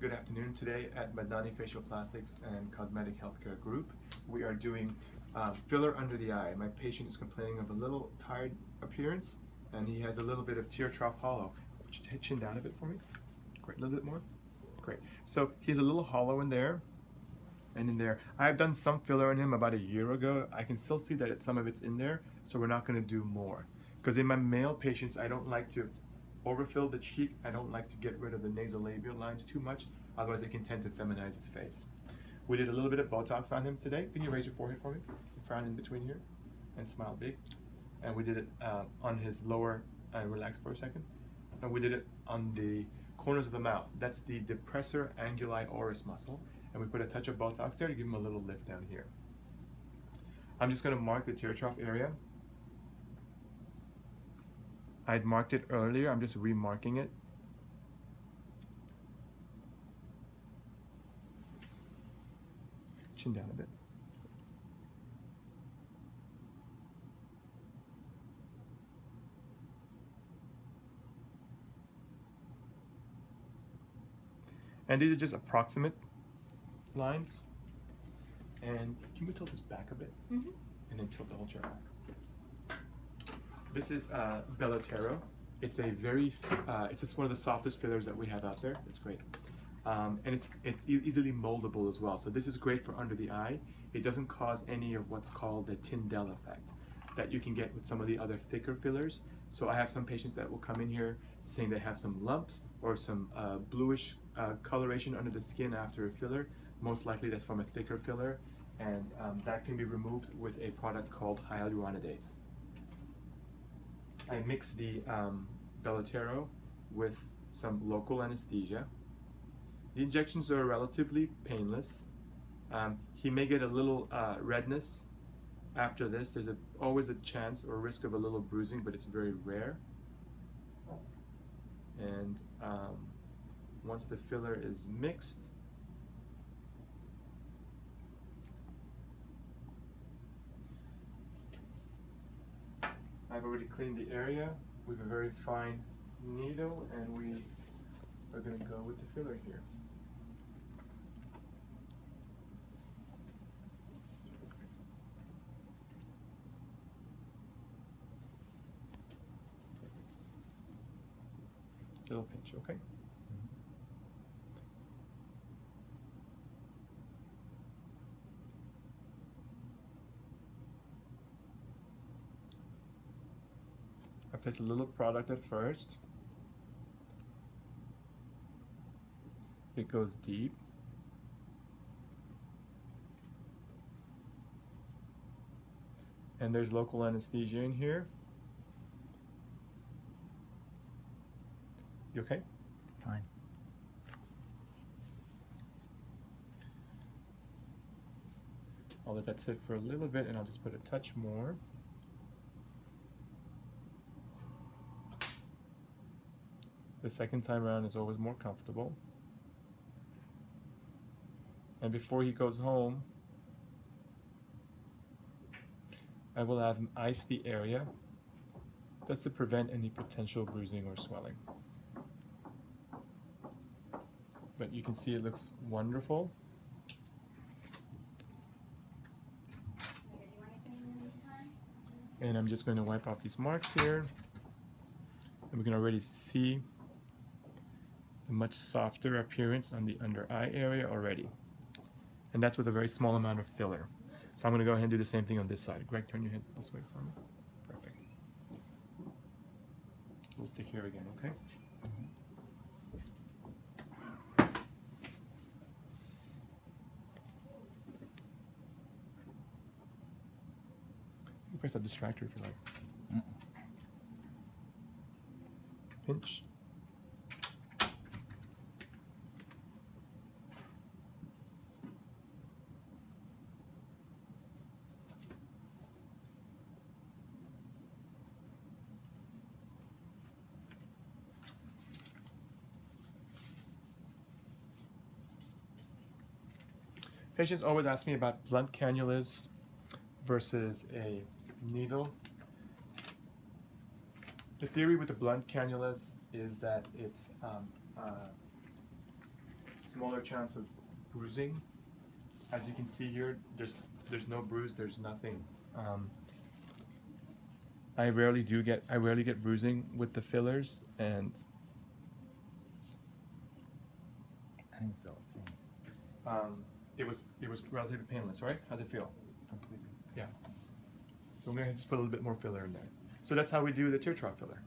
Good afternoon. Today at Madnani Facial Plastics and Cosmetic Healthcare Group, we are doing filler under the eye. My patient is complaining of a little tired appearance, and he has a little bit of tear trough hollow. Would you chin down a bit for me? Great, a little bit more. Great. So he has a little hollow in there and in there. I've done some filler on him about a year ago. I can still see that some of it's in there, so we're not going to do more. Because in my male patients, I don't like to overfill the cheek. I don't like to get rid of the nasolabial lines too much, otherwise it can tend to feminize his face. We did a little bit of Botox on him today. Can you raise your forehead for me? Frown in between here and smile big. And we did it on his lower, relax for a second. And we did it on the corners of the mouth. That's the depressor anguli oris muscle. And we put a touch of Botox there to give him a little lift down here. I'm just going to mark the tear trough area. I'd marked it earlier, I'm just remarking it. Chin down a bit. And these are just approximate lines. And can you tilt this back a bit? Mm-hmm. And then tilt the whole chair back. This is Belotero. It's a very, it's just one of the softest fillers that we have out there. It's great. And it's easily moldable as well. So this is great for under the eye. It doesn't cause any of what's called the Tyndall effect that you can get with some of the other thicker fillers. So I have some patients that will come in here saying they have some lumps or some bluish coloration under the skin after a filler. Most likely that's from a thicker filler. And that can be removed with a product called hyaluronidase. I mix the Belotero with some local anesthesia. The injections are relatively painless. He may get a little redness after this. There's always a chance or risk of a little bruising, but it's very rare. And once the filler is mixed, I've already cleaned the area with a very fine needle, and we are going to go with the filler here. Little pinch, okay? I place a little product at first. It goes deep. And there's local anesthesia in here. You okay? Fine. I'll let that sit for a little bit and I'll just put a touch more. The second time around is always more comfortable. And before he goes home, I will have him ice the area just to prevent any potential bruising or swelling. But you can see it looks wonderful. And I'm just going to wipe off these marks here. And we can already see a much softer appearance on the under eye area already. And that's with a very small amount of filler. So I'm going to go ahead and do the same thing on this side. Greg, turn your head this way for me. Perfect. We'll stick here again, okay? You press that distractor if you like. Pinch. Patients always ask me about blunt cannulas versus a needle. The theory with the blunt cannulas is that it's smaller chance of bruising. As you can see here, there's no bruise, there's nothing. I rarely get bruising with the fillers, and I didn't feel a thing. it was relatively painless, right? How's it feel? Completely. Yeah. So I'm gonna just put a little bit more filler in there. So that's how we do the tear trough filler.